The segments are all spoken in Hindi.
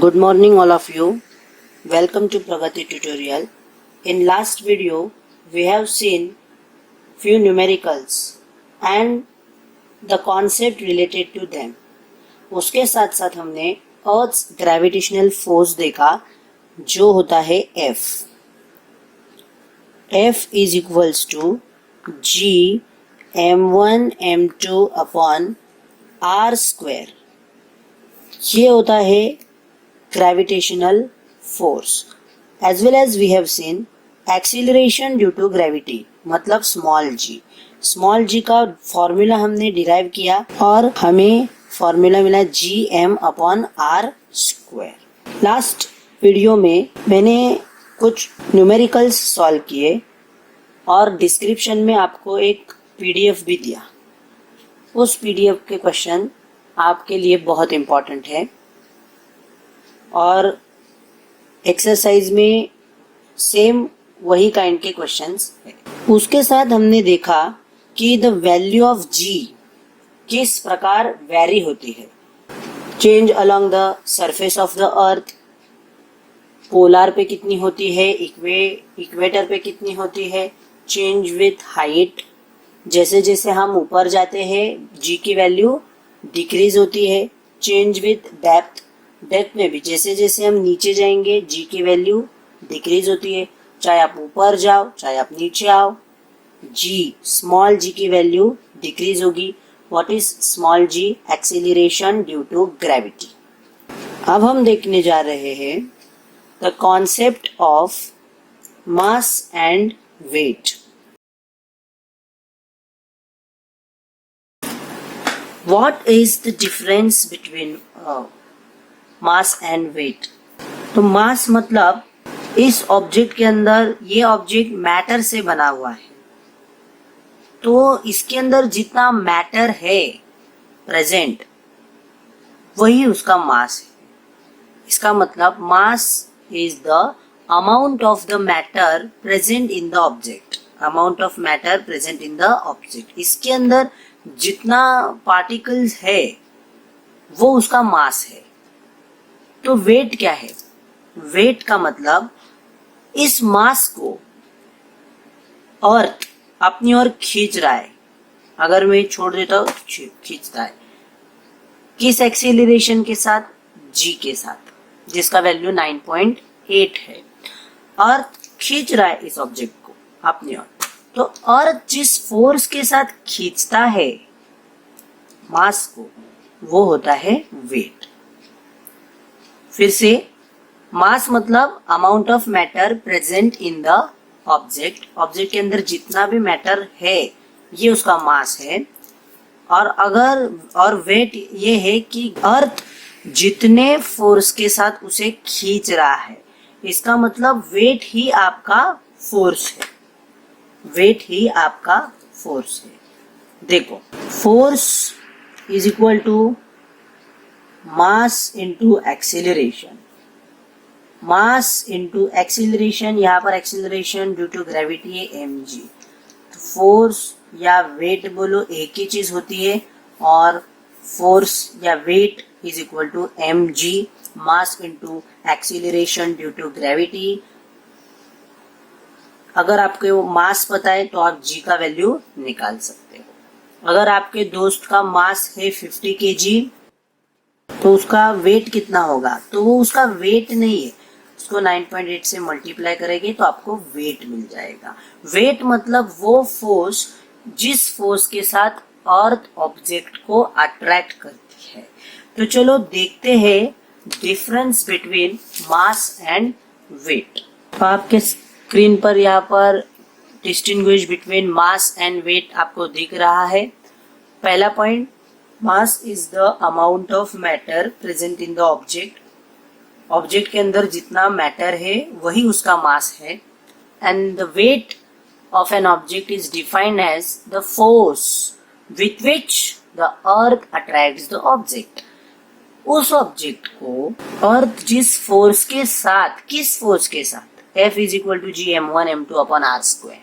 Good morning all of you. Welcome to Pragati tutorial. In last video we have seen few numericals and the concept related to them. उसके साथ साथ हमने Earth's gravitational force देखा जो होता है F. F is equals to G m1 m2 upon r square. ये होता है gravitational force. As well as we have seen acceleration due to gravity मतलब small g. Small g का फॉर्मूला हमने डिराइव किया और हमें फॉर्मूला मिला gm upon r square. Last video में मैंने कुछ न्यूमेरिकल्स सॉल्व किए और डिस्क्रिप्शन में आपको एक पीडीएफ भी दिया. उस पीडीएफ के क्वेश्चन आपके लिए बहुत इम्पोर्टेंट है और एक्सरसाइज में सेम वही काइंड के क्वेश्चंस है. उसके साथ हमने देखा कि द वैल्यू ऑफ जी किस प्रकार वेरी होती है. Change along the surface of the earth, polar पे कितनी होती है, इक्वेटर पे कितनी होती है, चेंज विथ हाइट. जैसे जैसे हम ऊपर जाते हैं जी की वैल्यू डिक्रीज होती है. चेंज विथ डेप्थ, डेप्थ में भी जैसे जैसे हम नीचे जाएंगे जी की वैल्यू डिक्रीज होती है. चाहे आप ऊपर जाओ चाहे आप नीचे आओ, जी स्मॉल जी की वैल्यू डिक्रीज होगी. What is small g? Acceleration due to gravity. अब हम देखने जा रहे हैं the concept of mass and weight. What is the difference between mass and weight? तो मास मतलब इस ऑब्जेक्ट के अंदर, ये ऑब्जेक्ट मैटर से बना हुआ है तो इसके अंदर जितना मैटर है प्रेजेंट वही उसका मास है. इसका मतलब मास is the amount of the matter present in the object. Amount of matter present in the object, इसके अंदर जितना पार्टिकल्स है वो उसका मास है. तो वेट क्या है? वेट का मतलब इस मास को अर्थ अपनी ओर खींच रहा है. अगर मैं छोड़ देता हूं खींचता है. किस एक्सीलरेशन के साथ? जी के साथ, जिसका वैल्यू 9.8 है. अर्थ खींच रहा है इस ऑब्जेक्ट को अपनी ओर. तो अर्थ जिस फोर्स के साथ खींचता है मास को वो होता है वेट. फिर से, मास मतलब amount of matter present in the object. Object के अंदर जितना भी मैटर है ये उसका मास है. और वेट ये है कि अर्थ जितने फोर्स के साथ उसे खींच रहा है. इसका मतलब वेट ही आपका फोर्स है. वेट ही आपका फोर्स है. देखो, force is equal to mass into acceleration. Mass into acceleration, यहाँ पर एक्सीलरेशन ड्यू टू ग्रेविटी है mg. तो फोर्स या वेट बोलो एक ही चीज होती है और फोर्स या weight is equal to mg, mass into acceleration due to gravity. अगर आपको मास पता है तो आप g का वैल्यू निकाल सकते हो. अगर आपके दोस्त का मास है 50 kg तो उसका वेट कितना होगा? तो वो उसका वेट नहीं है, उसको 9.8 से मल्टीप्लाई करेंगे तो आपको वेट मिल जाएगा. वेट मतलब वो फोर्स जिस फोर्स के साथ अर्थ ऑब्जेक्ट को अट्रैक्ट करती है. तो चलो देखते हैं difference between mass and weight. तो आपके स्क्रीन पर यहाँ पर distinguish between mass and weight आपको दिख रहा है. पहला point, mass is the amount of matter present in the object. Object के अंदर जितना मैटर है वही उसका मास है. And the weight of an object is defined as the force with which the earth attracts the object. उस ऑब्जेक्ट को अर्थ जिस फोर्स के साथ, किस फोर्स के साथ? F is equal to G m1 m2 upon r square.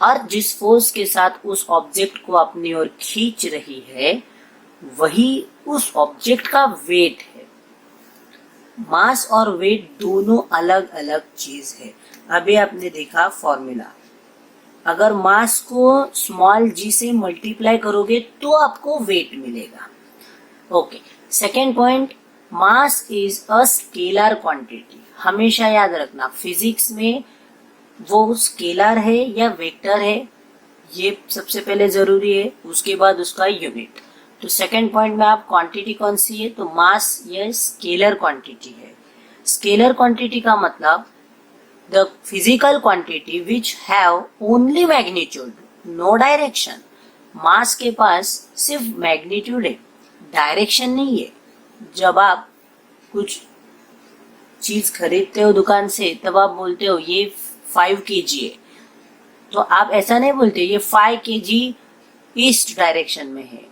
Earth जिस फोर्स के साथ उस ऑब्जेक्ट को अपनी ओर खींच रही है वही उस ऑब्जेक्ट का वेट है. मास और वेट दोनों अलग अलग चीज है। अभी आपने देखा फॉर्मूला, अगर मास को स्मॉल जी से मल्टीप्लाई करोगे तो आपको वेट मिलेगा। Okay, second point, mass is a scalar quantity. हमेशा याद रखना फिजिक्स में वो स्केलर है या वेक्टर है, ये सबसे पहले जरूरी है, उसके बाद उसका यूनिट। तो सेकेंड पॉइंट में आप क्वांटिटी कौन सी है, तो मास ये स्केलर क्वांटिटी है। स्केलर क्वांटिटी का मतलब the physical quantity which have only magnitude no direction. Mass के पास सिर्फ मैग्नीट्यूड है, डायरेक्शन नहीं है। जब आप कुछ चीज खरीदते हो दुकान से तब आप बोलते हो ये 5 kg है, तो आप ऐसा नहीं बोलते ये 5 kg ईस्ट डायरेक्शन में है।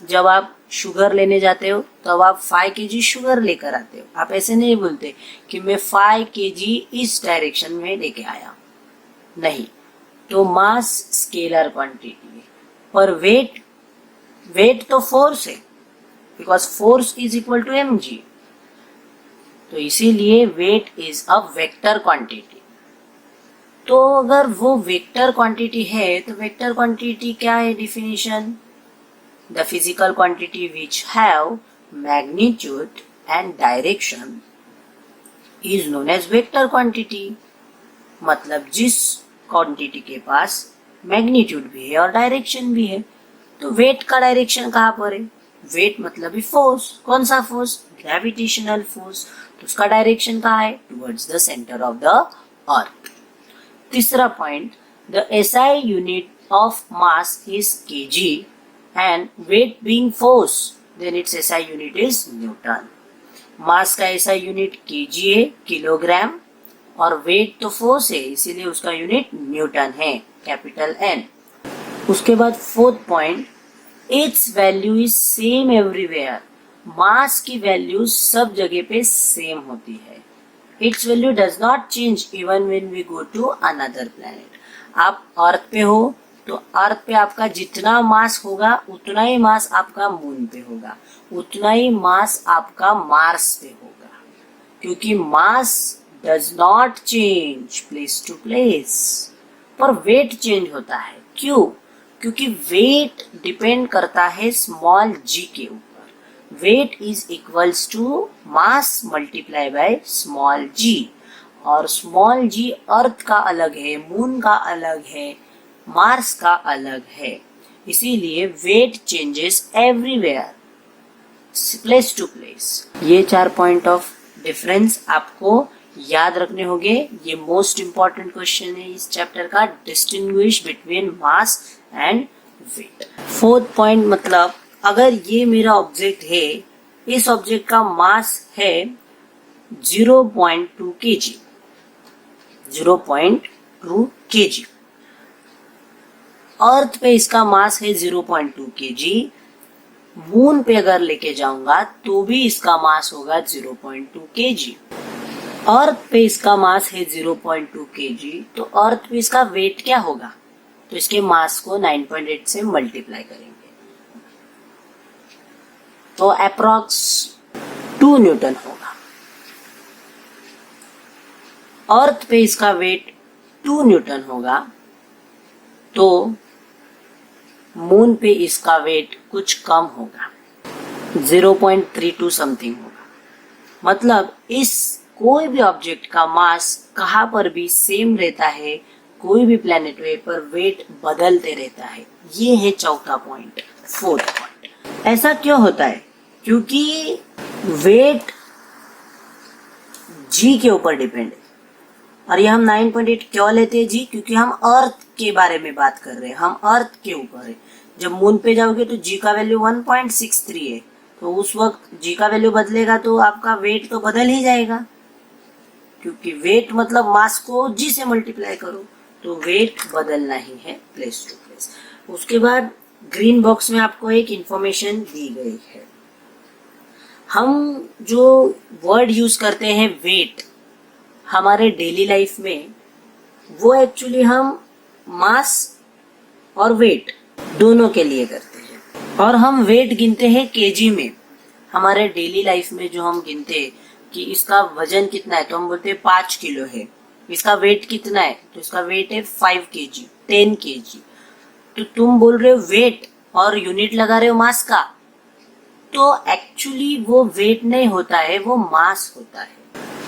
जब आप शुगर लेने जाते हो तब आप 5 kg शुगर लेकर आते हो, आप ऐसे नहीं बोलते कि मैं 5 kg इस डायरेक्शन में लेके आया, नहीं। तो मास स्केलर क्वांटिटी है, पर वेट तो फोर्स है, because force is equal to mg। तो इसीलिए weight is a vector quantity. तो अगर वो वेक्टर क्वांटिटी है तो वेक्टर क्वांटिटी क्या है definition, the physical quantity which have magnitude and direction is known as vector quantity। मतलब जिस क्वांटिटी के पास मैग्नीट्यूड भी है और डायरेक्शन भी है। तो वेट का डायरेक्शन कहाँ पर है, वेट मतलब ही फोर्स। कौन सा फोर्स, ग्रेविटेशनल फोर्स। तो उसका डायरेक्शन कहाँ है, towards the centre of the earth. तीसरा point, the SI unit of mass is kg and weight being force, then its SI unit is Newton। Mass का SI यूनिट kg है, किलोग्राम, और वेट तो फोर्स है इसीलिए उसका यूनिट न्यूटन है, कैपिटल N। उसके बाद fourth point, its value is same everywhere. Mass की वैल्यू सब जगह पे सेम होती है। Its value does not change even when we go to another planet. आप अर्थ पे हो तो अर्थ पे आपका जितना मास होगा उतना ही मास आपका मून पे होगा, उतना ही मास आपका मार्स पे होगा, क्योंकि mass does not change place to place, पर वेट चेंज होता है। क्यों, क्योंकि वेट डिपेंड करता है स्मॉल g के ऊपर। Weight is equals to mass multiply by small g, और स्मॉल g अर्थ का अलग है, मून का अलग है, मार्स का अलग है। इसीलिए weight changes everywhere, place to place. ये 4 पॉइंट ऑफ डिफरेंस आपको याद रखने होंगे। ये मोस्ट इंपॉर्टेंट क्वेश्चन है इस चैप्टर का, distinguish between mass and weight. Fourth point, मतलब अगर ये मेरा ऑब्जेक्ट है, इस ऑब्जेक्ट का मास है 0.2 kg, 0.2 kg। अर्थ पे इसका मास है 0.2 kg। मून पे अगर लेके जाऊंगा तो भी इसका मास होगा 0.2 kg। अर्थ पे इसका मास है 0.2 kg, तो अर्थ पे इसका वेट क्या होगा, तो इसके मास को 9.8 से मल्टीप्लाई करेंगे तो अप्रॉक्स 2 न्यूटन होगा। अर्थ पे इसका वेट 2 न्यूटन होगा, तो मून पे इसका वेट कुछ कम होगा, 0.32 समथिंग होगा। मतलब इस कोई भी ऑब्जेक्ट का मास कहाँ पर भी सेम रहता है, कोई भी प्लेनेट वे पर वेट बदलते रहता है। ये है चौथा पॉइंट, फोर्थ पॉइंट। ऐसा क्यों होता है, क्योंकि वेट जी के ऊपर डिपेंड है। और ये हम 9.8 क्यों लेते हैं जी, क्योंकि हम अर्थ के बारे में बात कर रहे हैं, हम अर्थ के ऊपर है। जब मून पे जाओगे तो जी का वैल्यू 1.63 है, तो उस वक्त जी का वैल्यू बदलेगा तो आपका वेट तो बदल ही जाएगा, क्योंकि वेट मतलब मास को जी से मल्टीप्लाई करो, तो वेट बदलना ही है प्लेस टू प्लेस। उसके बाद ग्रीन बॉक्स में आपको एक इंफॉर्मेशन दी गई है। हम जो वर्ड यूज करते हैं वेट हमारे डेली लाइफ में, वो एक्चुअली हम मास और वेट दोनों के लिए करते हैं। और हम वेट गिनते हैं केजी में। हमारे डेली लाइफ में जो हम गिनते हैं कि इसका वजन कितना है, तो हम बोलते हैं 5 किलो है। इसका वेट कितना है, तो इसका वेट है 5 kg, 10 kg। तो तुम बोल रहे हो वेट और यूनिट लगा रहे हो मास का, तो एक्चुअली वो वेट नहीं होता है, वो मास होता है।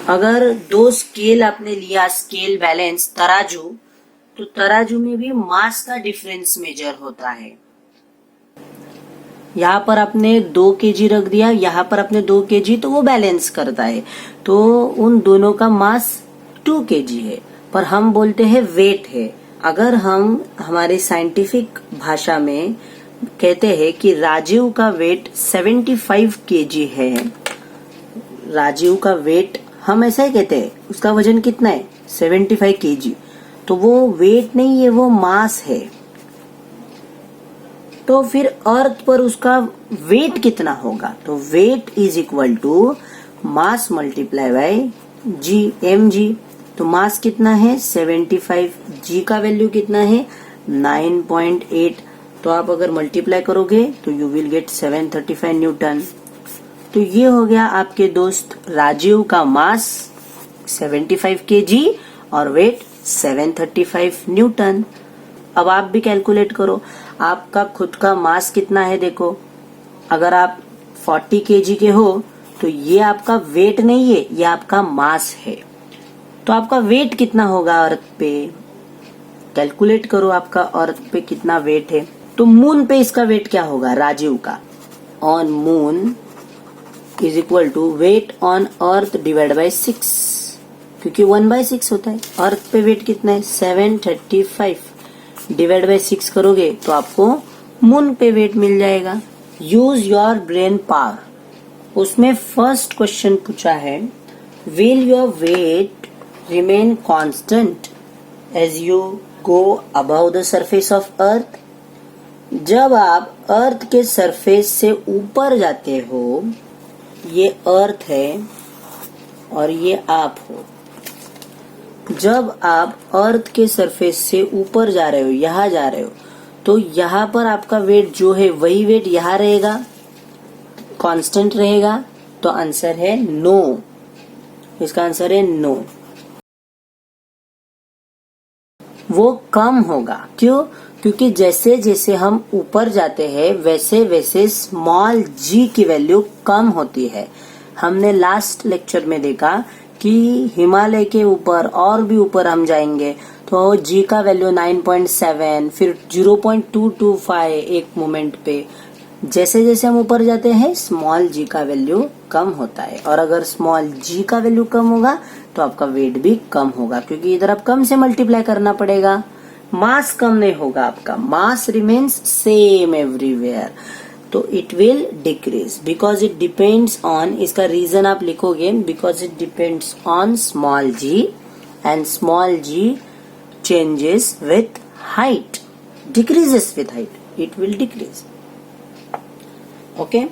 अगर दो स्केल आपने लिया, स्केल बैलेंस तराजू, तो तराजू में भी मास का डिफरेंस मेजर होता है। यहाँ पर आपने 2 kg रख दिया, यहाँ पर आपने 2 kg, तो वो बैलेंस करता है। तो उन दोनों का मास 2 kg है, पर हम बोलते हैं वेट है। अगर हम हमारे साइंटिफिक भाषा में कहते हैं कि राजीव का वेट 75 kg है, राजीव का वेट हम ऐसा ही कहते हैं, उसका वजन कितना है 75 kg, तो वो वेट नहीं है, वो मास है। तो फिर अर्थ पर उसका वेट कितना होगा, तो weight is equal to mass multiply by g, mg। तो मास कितना है 75, g का वैल्यू कितना है 9.8। तो आप अगर मल्टीप्लाई करोगे तो यू विल गेट 735 न्यूटन। तो ये हो गया आपके दोस्त राजीव का मास 75 kg और वेट 735 न्यूटन। अब आप भी कैलकुलेट करो, आपका खुद का मास कितना है। देखो, अगर आप 40 kg के हो तो ये आपका वेट नहीं है, ये आपका मास है। तो आपका वेट कितना होगा अर्थ पे, कैलकुलेट करो आपका अर्थ पे कितना वेट है। तो मून पे इसका वेट क्या होगा राजीव का, on moon is equal to weight on earth divide by 6, क्योंकि 1/6 होता है। अर्थ पे वेट कितना है 735, डिवाइड बाय 6 करोगे तो आपको मून पे वेट मिल जाएगा। Use your brain power. उसमें फर्स्ट क्वेश्चन पूछा है, will your weight remain constant as you go above the surface of earth. जब आप अर्थ के सरफेस से ऊपर जाते हो, ये अर्थ है और ये आप हो, जब आप अर्थ के सरफेस से ऊपर जा रहे हो, यहाँ जा रहे हो, तो यहाँ पर आपका वेट जो है वही वेट यहाँ रहेगा, कांस्टेंट रहेगा। तो आंसर है नो, इसका आंसर है नो, वो कम होगा। क्यों, क्योंकि जैसे जैसे हम ऊपर जाते हैं वैसे वैसे स्मॉल g की वैल्यू कम होती है। हमने लास्ट लेक्चर में देखा कि हिमालय के ऊपर और भी ऊपर हम जाएंगे तो g का वैल्यू 9.7, फिर 0.225 एक मोमेंट पे। जैसे जैसे हम ऊपर जाते हैं स्मॉल g का वैल्यू कम होता है, और अगर स्मॉल g का वैल्यू कम होगा तो आपका वेट भी कम होगा, क्योंकि इधर आप कम से मल्टीप्लाई करना पड़ेगा। मास कम नहीं होगा आपका, मास रिमेन्स सेम एवरीवेयर, तो it will decrease because it depends on, इसका रीजन आप लिखोगे, because it depends on small g and small g changes with height, decreases with height, it will decrease. Okay,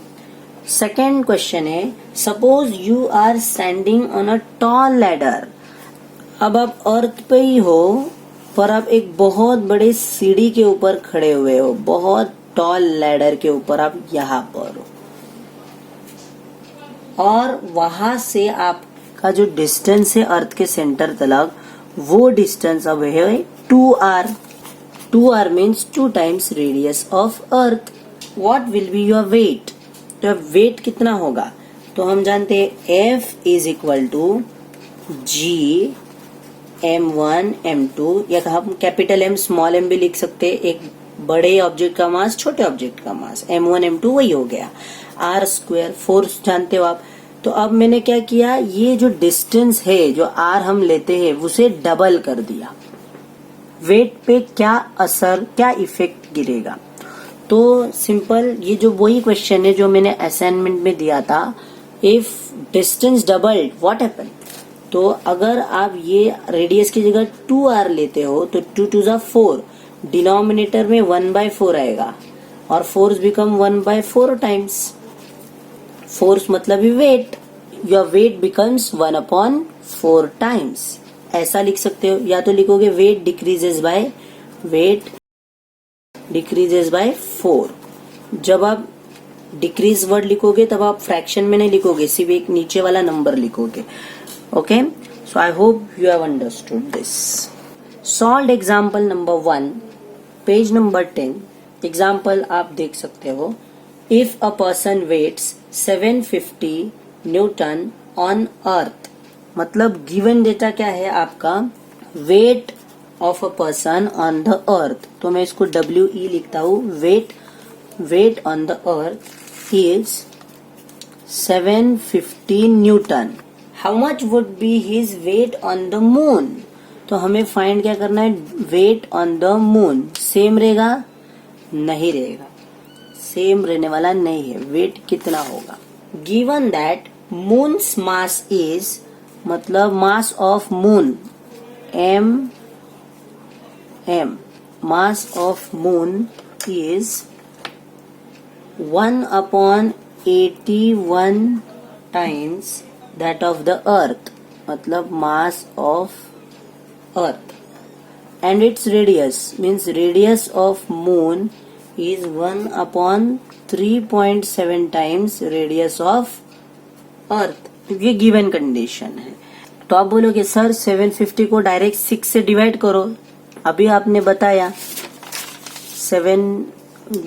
second question है, suppose you are standing on a tall ladder. अब आप अर्थ पे ही हो पर आप एक बहुत बड़े सीढ़ी के ऊपर खड़े हुए हो, बहुत टॉल लैडर के ऊपर आप यहाँ पर हो, और वहां से आपका जो डिस्टेंस है अर्थ के सेंटर तक, वो डिस्टेंस अब है 2r। 2r means 2 times radius of earth. What will be your weight, तो वेट कितना होगा, तो हम जानते हैं F is equal to G m1 m2, या हम कैपिटल M स्मॉल m भी लिख सकते हैं। एक बड़े ऑब्जेक्ट का मास छोटे ऑब्जेक्ट का मास, m1 m2 वही हो गया। r स्क्वायर, फोर्स जानते हो आप। तो अब मैंने क्या किया, ये जो डिस्टेंस है जो r हम लेते हैं उसे डबल कर दिया। वेट पे क्या असर, क्या इफेक्ट गिरेगा, तो सिंपल, ये जो वही क्वेश्चन है जो मैंने असाइनमेंट में दिया था, if distance doubled what happen. तो अगर आप ये रेडियस की जगह 2r लेते हो तो 2 2 जा 4, डिनोमिनेटर में 1/4 आएगा, और फोर्स बिकम 1/4 टाइम्स। फोर्स मतलब ही weight, your weight becomes 1/4 times. ऐसा लिख सकते हो, या तो लिखोगे वेट डिक्रीजेस बाय 4। जब आप डिक्रीज वर्ड लिखोगे तब आप फ्रैक्शन में नहीं लिखोगे, सिर्फ एक नीचे वाला नंबर लिखोगे. Okay, so I hope you have understood this. Solve example number 1, page number 10. Example आप देख सकते हो. If a person weighs 750 newton on earth. मतलब गिवन डेटा क्या है आपका, weight of a person on the earth. तो मैं इसको WE लिखता हूँ. Weight on the earth is 750 newton. How much would be his weight on the moon. तो हमें फाइंड क्या करना है, weight on the moon. Same रहेगा, नहीं रहेगा, सेम रहने वाला नहीं है. वेट कितना होगा. Given that moon's mass is, मतलब mass of moon m, mass of moon is 1/81 times that of the earth. मतलब mass of earth. And its radius means radius of moon is 1/3.7 times radius of earth. ये given condition है. तो आप बोलोगे सर 750 को डायरेक्ट 6 से डिवाइड करो. अभी आपने बताया 7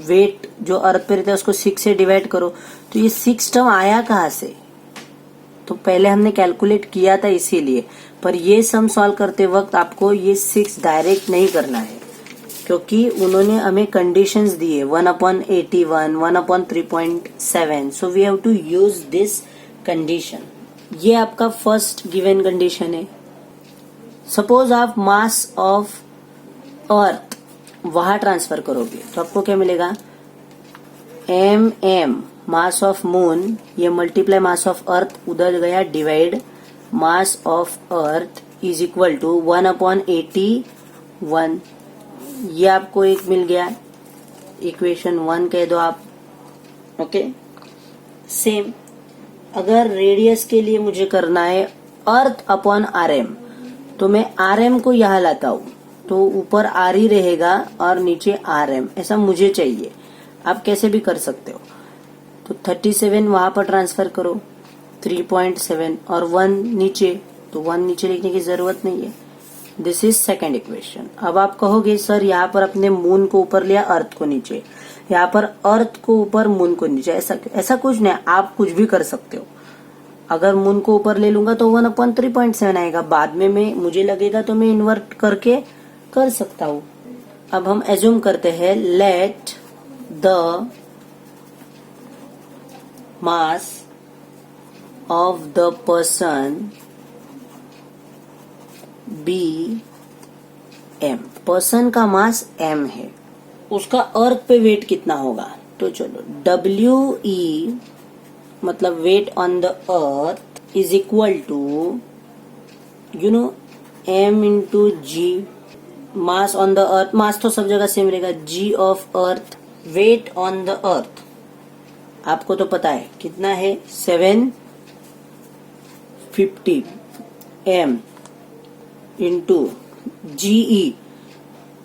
वेट जो अर्थ पे रहता है उसको 6 से डिवाइड करो. तो ये 6 टर्म आया कहाँ से, तो पहले हमने कैलकुलेट किया था इसीलिए. पर ये सम सॉल्व करते वक्त आपको ये 6 डायरेक्ट नहीं करना है, क्योंकि उन्होंने हमें कंडीशंस दिए 1/81, 1/3.7. So we have to use this condition. ये आपका फर्स्ट गिवन कंडीशन है. सपोज आप मास ऑफ अर्थ वहां ट्रांसफर करोगे तो आपको क्या मिलेगा, m मास ऑफ मून, ये मल्टीप्लाई मास ऑफ अर्थ उधर गया divide mass of earth is equal to 1/81. ये आपको एक मिल गया, इक्वेशन 1 कह दो आप. ओके, सेम अगर रेडियस के लिए मुझे करना है अर्थ अपॉन RM, तो मैं RM को यहां लाता हूं तो ऊपर R ही रहेगा और नीचे RM, ऐसा मुझे चाहिए. आप कैसे भी कर सकते हो. तो 37 वहां पर ट्रांसफर करो, 3.7 और 1 नीचे, तो 1 नीचे लिखने की जरूरत नहीं है. This is second equation. अब आप कहोगे सर यहाँ पर अपने मून को ऊपर लिया, अर्थ को नीचे, यहाँ पर अर्थ को ऊपर मून को नीचे. ऐसा कुछ नहीं, आप कुछ भी कर सकते हो. अगर मून को ऊपर ले लूंगा तो 1/3.7 आएगा. बाद में मैं मुझे लगेगा तो मैं इन्वर्ट करके कर सकता हूं. अब हम एज्यूम करते हैं let the mass of the person be m. Person का मास m है, उसका अर्थ पे वेट कितना होगा. तो चलो WE मतलब weight on the earth is equal to m into G. Mass on the earth, mass तो सब जगह सेम रहेगा, G of earth. Weight on the earth आपको तो पता है कितना है, 750 m into GE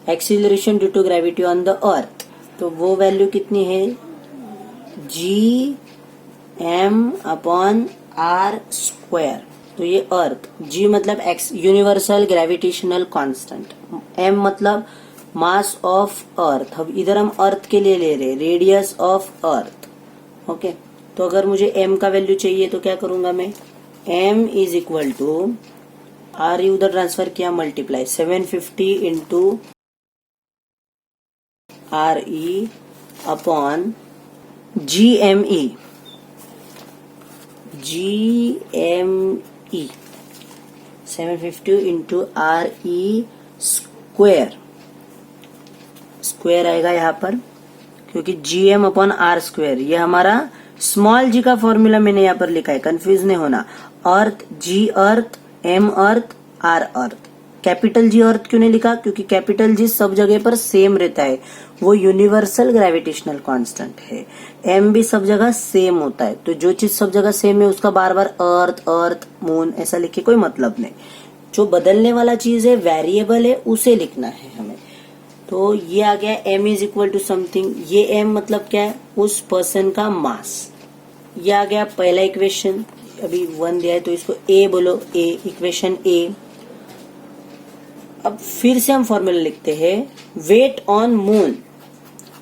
acceleration due to gravity on the earth. तो वो वैल्यू कितनी है, Gm/r². तो ये अर्थ, G मतलब एक्स यूनिवर्सल ग्रेविटेशनल कांस्टेंट, M मतलब मास ऑफ अर्थ. अब इधर हम अर्थ के लिए ले रहे रेडियस ऑफ अर्थ. ओके, तो अगर मुझे M का वैल्यू चाहिए तो क्या करूंगा मैं, M is equal to R ही उधर ट्रांसफर किया, multiply 750 into RE upon GME. GME 750 into RE square. Square आएगा यहाँ पर क्योंकि GM अपॉन R स्क्वेयर, ये हमारा स्मॉल g का फॉर्मूला मैंने यहाँ पर लिखा है, कंफ्यूज नहीं होना. अर्थ G अर्थ, M अर्थ, R अर्थ. कैपिटल G अर्थ क्यों नहीं लिखा, क्योंकि कैपिटल G सब जगह पर सेम रहता है, वो यूनिवर्सल ग्रेविटेशनल कांस्टेंट है. M भी सब जगह सेम होता है, तो जो चीज सब जगह सेम है उसका बार बार अर्थ अर्थ मून ऐसा लिख के कोई मतलब नहीं. जो बदलने वाला चीज है, वेरिएबल है, उसे लिखना है हमें. तो ये आ गया m is equal to something. ये m मतलब क्या है, उस पर्सन का मास। ये आ गया पहला इक्वेशन। अभी 1 दिया है तो इसको a बोलो, a इक्वेशन a। अब फिर से हम फॉर्मूला लिखते हैं, weight on moon,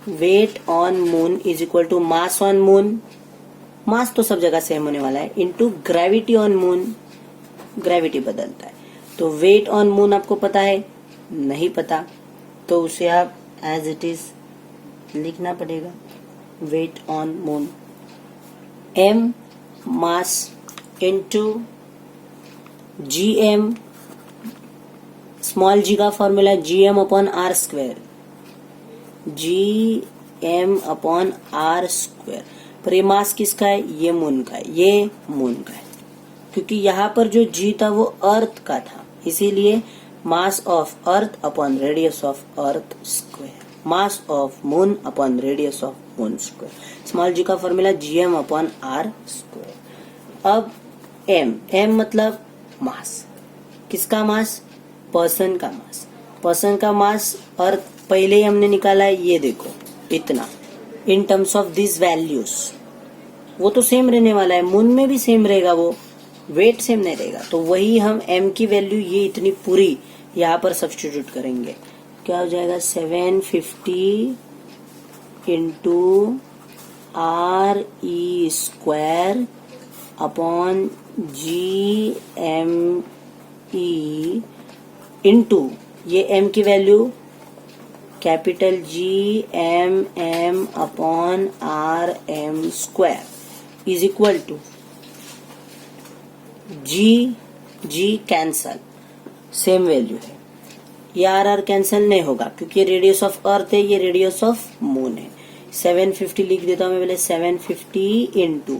weight on moon is equal to mass on moon, mass तो सब जगह सेम होने वाला है, into gravity on moon, gravity बदलता है। तो वेट ऑन मून आपको पता है, नहीं पता तो उसे आप एज इट इज लिखना पड़ेगा, weight on moon, m mass into gm, small g का formula gm upon R square, gm upon R square. पर ये मास किसका है, ये मून का है, ये मून का है, क्योंकि यहाँ पर जो g था वो अर्थ का था, इसीलिए mass of earth upon radius of earth square, mass of moon upon radius of moon square. Small g का formula gm upon R square. अब m मतलब मास, किसका मास, पर्सन का मास, पर्सन का मास अर्थ पहले ही हमने निकाला है, ये देखो इतना। In terms of this values वो तो सेम रहने वाला है, मून में भी सेम रहेगा, वो वेट सेम नहीं रहेगा, तो वही हम m की वैल्यू ये इतनी पूरी यहाँ पर सब्स्टिट्यूट करेंगे। क्या हो जाएगा, 750 into R E square upon G M E into ये m की value capital G M upon R M square is equal to G cancel, same value है, ये आर कैंसल नहीं होगा क्योंकि ये रेडियस ऑफ अर्थ है, ये रेडियस ऑफ मून है। 750 लिख देता हूं मैं पहले, 750 इंटू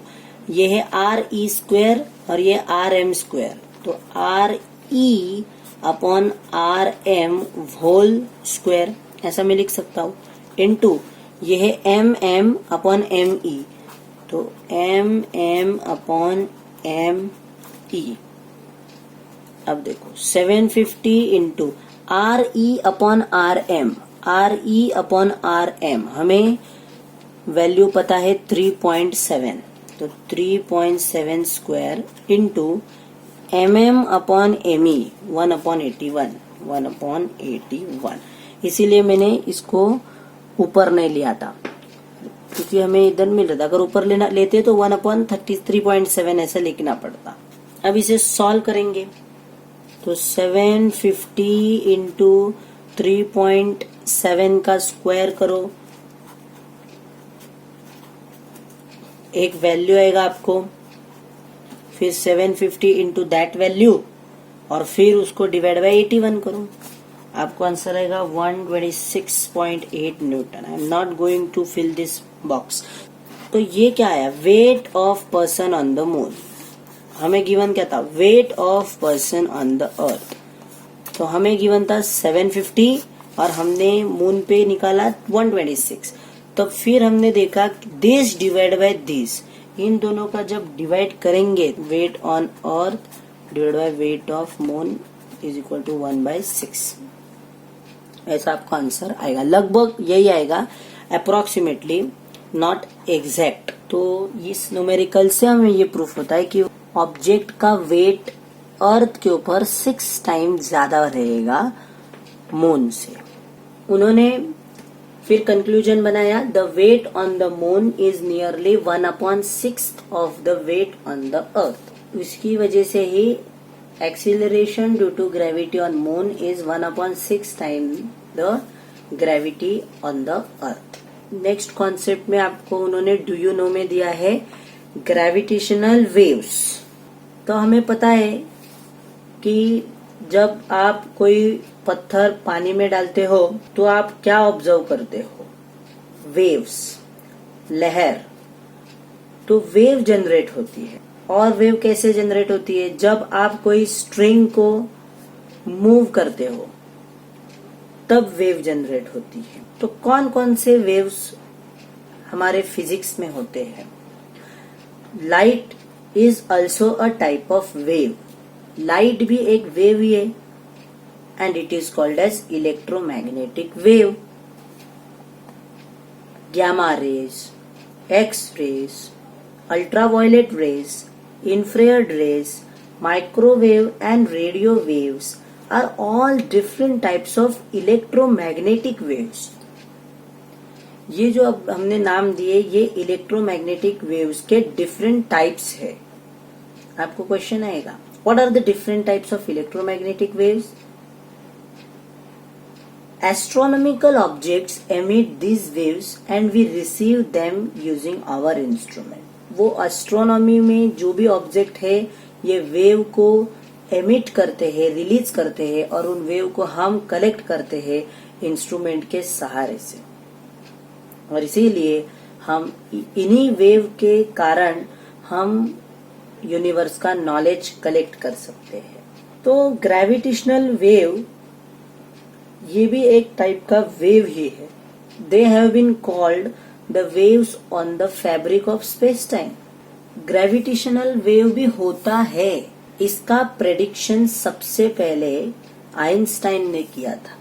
ये है आर ई स्क्वायर और ये आर एम स्क्वायर, तो R E upon R M whole square, ऐसा मैं लिख सकता हूँ, इनटू ये है एम अपॉन एम ई, तो एम अपॉन एम ई। अब देखो 750 into R E upon R M, R E upon R M हमें वैल्यू पता है 3.7, तो 3.7 square into M upon M E 1/81, इसीलिए मैंने इसको ऊपर नहीं लिया था क्योंकि हमें इधर मिल रहा था, अगर ऊपर लेते तो 1/33.7 ऐसा लिखना पड़ता। अब इसे सॉल्व करेंगे तो 750 इंटू 3.7 का स्क्वायर करो, एक वैल्यू आएगा आपको, फिर 750 इंटू दैट वैल्यू और फिर उसको डिवाइड बाय 81 करो, आपको आंसर आएगा 126.8 newton. I am not going to fill this box. तो ये क्या आया, weight of person on the moon, हमें गिवन क्या था, weight of person on the earth, तो हमें गिवन था 750 और हमने मून पे निकाला 126। तो फिर हमने देखा दिस डिवाइड बाय दिस, इन दोनों का जब डिवाइड करेंगे, weight on earth divide by weight of moon is equal to 1/6, ऐसा आपका आंसर आएगा, लगभग यही आएगा, अप्रोक्सीमेटली, नॉट एग्जैक्ट। तो इस न्यूमेरिकल से हमें ये प्रूफ होता है कि ऑब्जेक्ट का वेट अर्थ के ऊपर 6 टाइम ज्यादा रहेगा मून से। उन्होंने फिर कंक्लूजन बनाया, the weight on the moon is nearly 1/6 of the weight on the earth. इसकी वजह से ही acceleration due to gravity on moon is 1/6 time the gravity on the earth. Next concept में आपको उन्होंने डू यू नो में दिया है ग्रेविटेशनल वेव्स। तो हमें पता है कि जब आप कोई पत्थर पानी में डालते हो तो आप क्या ऑब्जर्व करते हो, वेव्स, लहर। तो वेव जनरेट होती है, और वेव कैसे जनरेट होती है, जब आप कोई स्ट्रिंग को मूव करते हो तब वेव जनरेट होती है। तो कौन कौन से वेव्स हमारे फिजिक्स में होते हैं, light is also a type of wave, light भी एक वेव ही है, and it is called as electromagnetic wave. Gamma rays, X-rays, ultraviolet rays, infrared rays, microwave and radio waves are all different types of electromagnetic waves. ये जो अब हमने नाम दिए ये इलेक्ट्रोमैग्नेटिक वेव्स के डिफरेंट टाइप्स है. आपको क्वेश्चन आएगा, what are the different types of electromagnetic waves? Astronomical objects emit these waves and we receive them using our instrument. वो एस्ट्रोनॉमी में जो भी ऑब्जेक्ट है ये वेव को एमिट करते हैं, रिलीज करते हैं और उन वेव को हम कलेक्ट करते हैं इंस्ट्रूमेंट के सहारे से. और इसीलिए हम इन्हीं वेव के कारण हम यूनिवर्स का नॉलेज कलेक्ट कर सकते हैं. तो ग्रेविटेशनल वेव ये भी एक टाइप का वेव ही है. They have been called the waves on the fabric of space time. Gravitational wave भी होता है. इसका प्रेडिक्शन सबसे पहले आइंस्टाइन ने किया था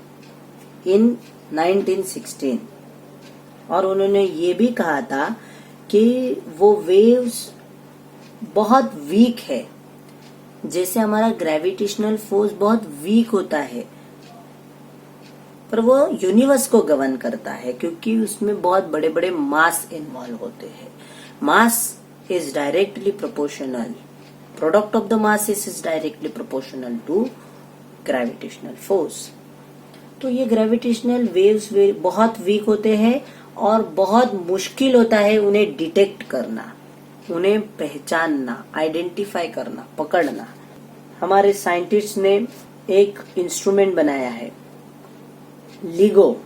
इन 1916 और उन्होंने ये भी कहा था कि वो वेव्स बहुत वीक है. जैसे हमारा ग्रेविटेशनल फोर्स बहुत वीक होता है पर वो यूनिवर्स को गवर्न करता है क्योंकि उसमें बहुत बड़े बड़े मास इन्वॉल्व होते हैं. Mass is directly proportional, product of the mass is directly proportional to gravitational force. तो ये ग्रेविटेशनल वेव्स बहुत वीक होते हैं और बहुत मुश्किल होता है उन्हें डिटेक्ट करना, उन्हें पहचानना, आइडेंटिफाई करना, पकड़ना. हमारे साइंटिस्ट ने एक इंस्ट्रूमेंट बनाया है LIGO,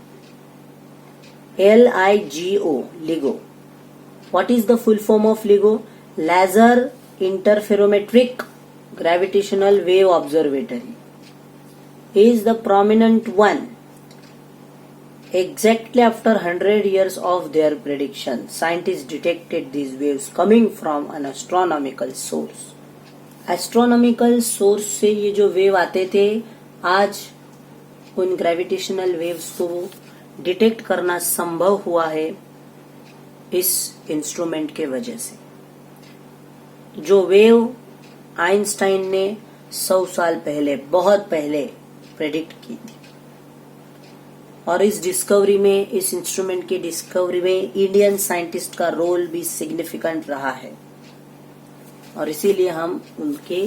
LIGO, LIGO. What is the full form of LIGO? Laser Interferometric Gravitational Wave Observatory is the prominent one. Exactly after 100 years of their prediction, scientists detected these waves coming from an astronomical source. Astronomical source से ये जो वेव आते थे, आज उन ग्रेविटेशनल वेव्स को डिटेक्ट करना संभव हुआ है इस इंस्ट्रूमेंट के वजह से. जो वेव आइंस्टाइन ने 100 साल पहले, बहुत पहले प्रेडिक्ट की थी. और इस डिस्कवरी में, इस इंस्ट्रूमेंट की डिस्कवरी में इंडियन साइंटिस्ट का रोल भी सिग्निफिकेंट रहा है और इसीलिए हम उनके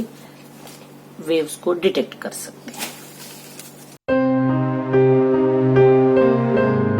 वेव्स को डिटेक्ट कर सकते हैं.